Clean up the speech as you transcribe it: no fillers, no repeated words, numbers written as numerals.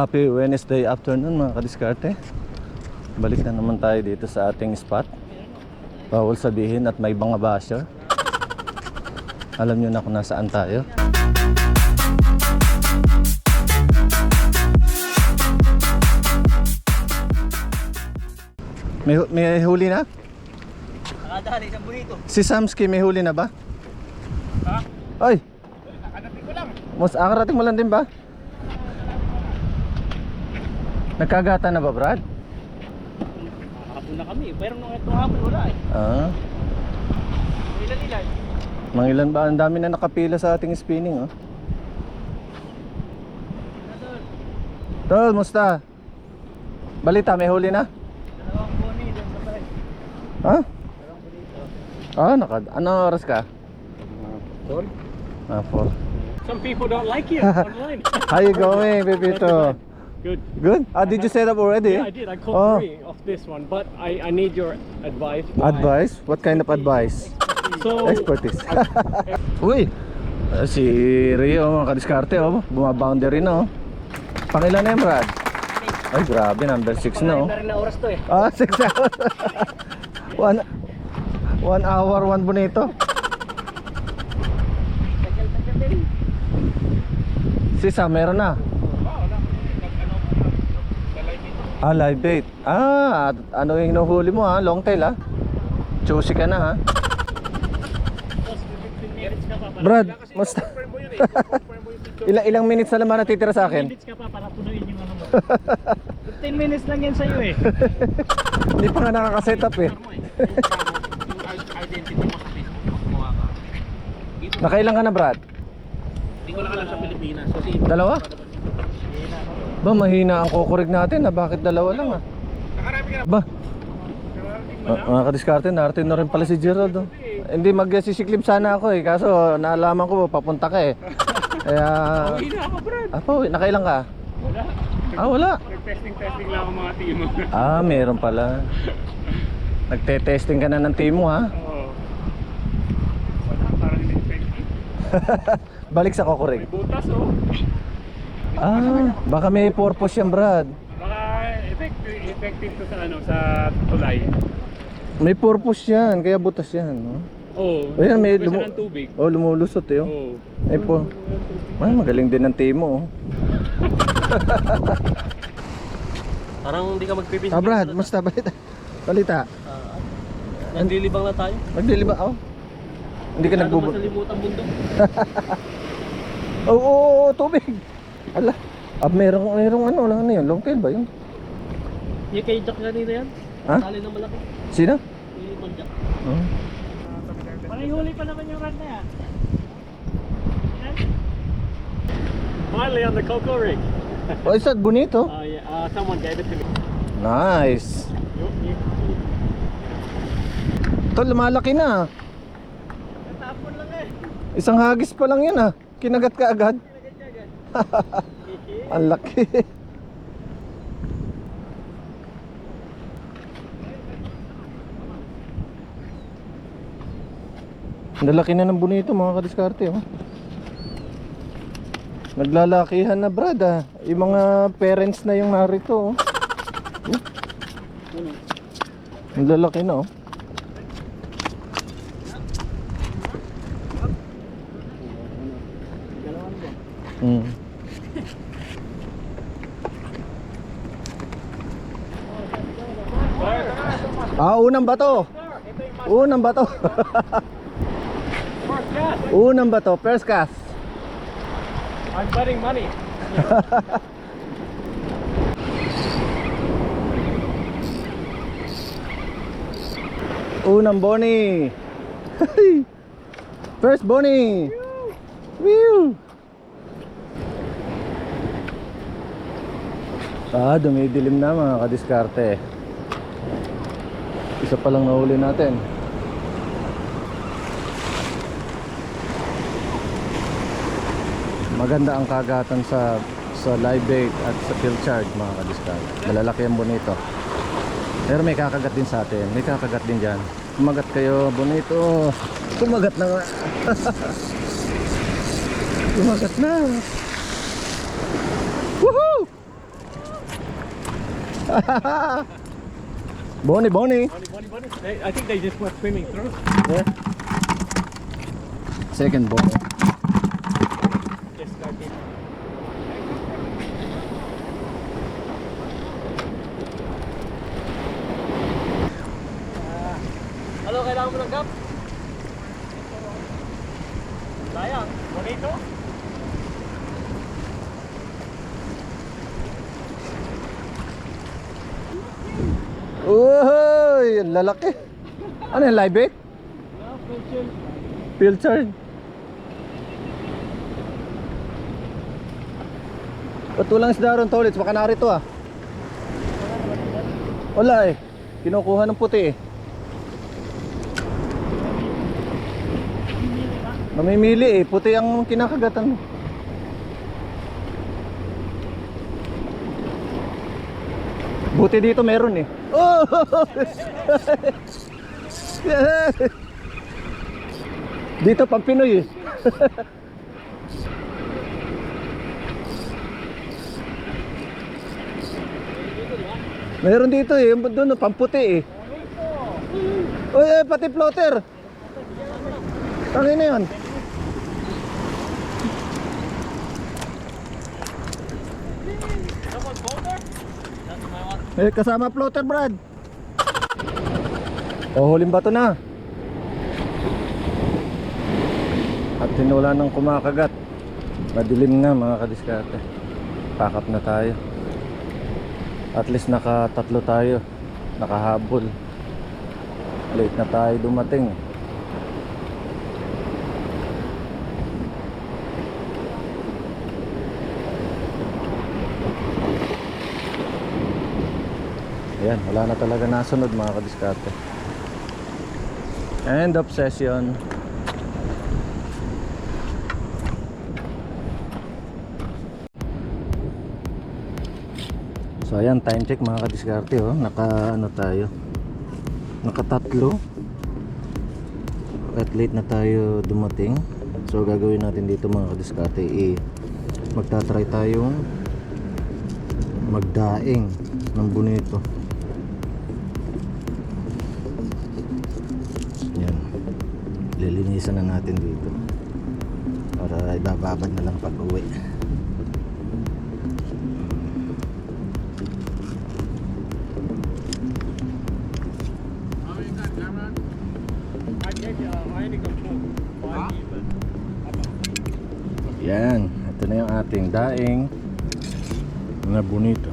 Happy Wednesday afternoon mga kadiskarte. Balik na naman tayo dito sa ating spot. Bawal sabihin at may mga basher. Alam nyo na kung nasaan tayo. May huli na? Nakadali sa bonito. Si Samsky may huli na ba? Ha? Ay! Akarating ko lang. Akarating mo lang din ba? Nagkagata na ba, Brad? Nakakapon na kami. Pero nung itong hapon wala eh. Ilan-ilan. Mangilan ba? Ang dami na nakapila sa ating spinning, oh. Tol, musta? Balita, may huli na? Dalawang boni doon sa pares. Ha? Dalawang bonito. Ano oras ka? 4. 4. Some people don't like you online. How you going, Pepito? Good. Good? Did you set up already? Yeah, I did. I caught 3 of this one, but I need your advice. Why? Advice? What kind of advice? So, Expertise. Uy! Si Rio, mga kadiskarte, oh. Bumaboundary na, oh. Pangilan na yan, Brad? Ay, grabe, number 6 na, oh. na rin na oras to eh. 6 hours. 1 hour, 1 bonito. Tagal-tagal din. Si Sam, meron na. Live bait. Ano yung hinuhuli mo, ha? Long tail, ha? Choosy ka na, ha? Brad, musta? Ilang minutes na naman natitira sa akin? Minutes ka pa para punuin yung ano mo. 15 minutes lang yan sa'yo eh. Hindi pa nga nakaka-setup, eh. Identity mo sa Facebook, magkuha ka. Nakailan ka na, Brad? Hindi ko lang alam sa Pilipinas. Kasi Dalawa? Ba, mahina ang kukurig natin, ha? Bakit dalawa lang, ha? Ba? Mga kadiskarte, narating na rin pala si Gerald, oh. Hindi magsisiklip sana ako, eh. Kaso naalaman ko papunta ka, eh. Kaya... Uwi na ako, Brad. Nakailan ka? Wala. Wala. Nag-testing lang ako mga team. Meron pala. Nagte-testing ka na ng team mo, ha? Oo. Wala, parang in-expecting. Balik sa kukurig. May butas, oh. Baka may purpose yan, Brad. Baka effective to sa ano, sa tulay. May purpose yan, kaya butas yan, no? Oo. Ayan, may Pwesa ng tubig. lumulusot, eh, oh. Oo. Magaling din ang team mo, oh. Parang hindi ka magpipinsin. Brad, musta? Balita? Nandilibang na tayo. Nagdiliba, oh. Hindi ka nagbubot. Masalimutan mundo. Oo, tubig. Ala, merong ano lang, ano yun? Long tail ba yun? Yung kay Jack kanina yan. Ha? Sali ng malaki. Sino? Yung Mang Jack. Oh. Panihuli pa naman yung run na yan. Finally on the Coco rig. Oh, is that bonito? Yeah. Someone gave it to me. Nice. Tol, lumalaki na. Natapon lang eh. Isang hagis pa lang yun, ah. Kinagat ka agad. Ang laki. Ang laki na ng bonito, mga kadiskarte, oh. Naglalakihan na, Brad, ah. Yung mga parents na yung narito, oh. Ang lalaki na, oh. Unang bato. Unang bato. Unang bato, first cast. I'm betting money. Unang boni. First boni. Woo! Dumidilim na, mga kadiskarte. Isa pa lang nahuli natin. Maganda ang kagatan sa live bait at sa pilchard, mga kadiskarte. Malalaki ang bonito. Pero may kakagat din sa atin. May kakagat din dyan. Kumagat kayo, bonito. Kumagat na nga. Kumagat na. Woohoo! Bonnie, Bonnie. I think they just went swimming through. Yeah. Second Bonnie. Just started. Hello, kailangan mo ng gap? Sayang. Bonito? Uy, ang lalaki. Ano yung live bait? Pilchard. Ba't walang isda ron, Tolits? Baka narito ah. Wala eh. Kinukuha ng puti eh. Mamimili eh. Puti ang kinakagatan mo. Buti dito meron eh. Oh! Dito pang Pinoy eh. Meron dito eh, doon pamputi eh. Uy, pati floater. Tangin na yun. Eh, kasama floater, Brad. O, huling bato na. At tinula ng kumakagat. Madilim nga mga kadiskarte. Pack up na tayo. At least nakatatlo tayo. Nakahabol. Late na tayo dumating. Ayan, wala na talaga nasunod mga kadiskarte. End of session. So ayan, time check mga kadiskarte oh. Naka ano tayo, nakatatlo. At late na tayo dumating. So gagawin natin dito mga kadiskarte magtatry tayong magdaing ng bonito. Yan, lilinisan na natin dito para ibababad na lang pag uwi. Yan, ito na yung ating daing na bonito.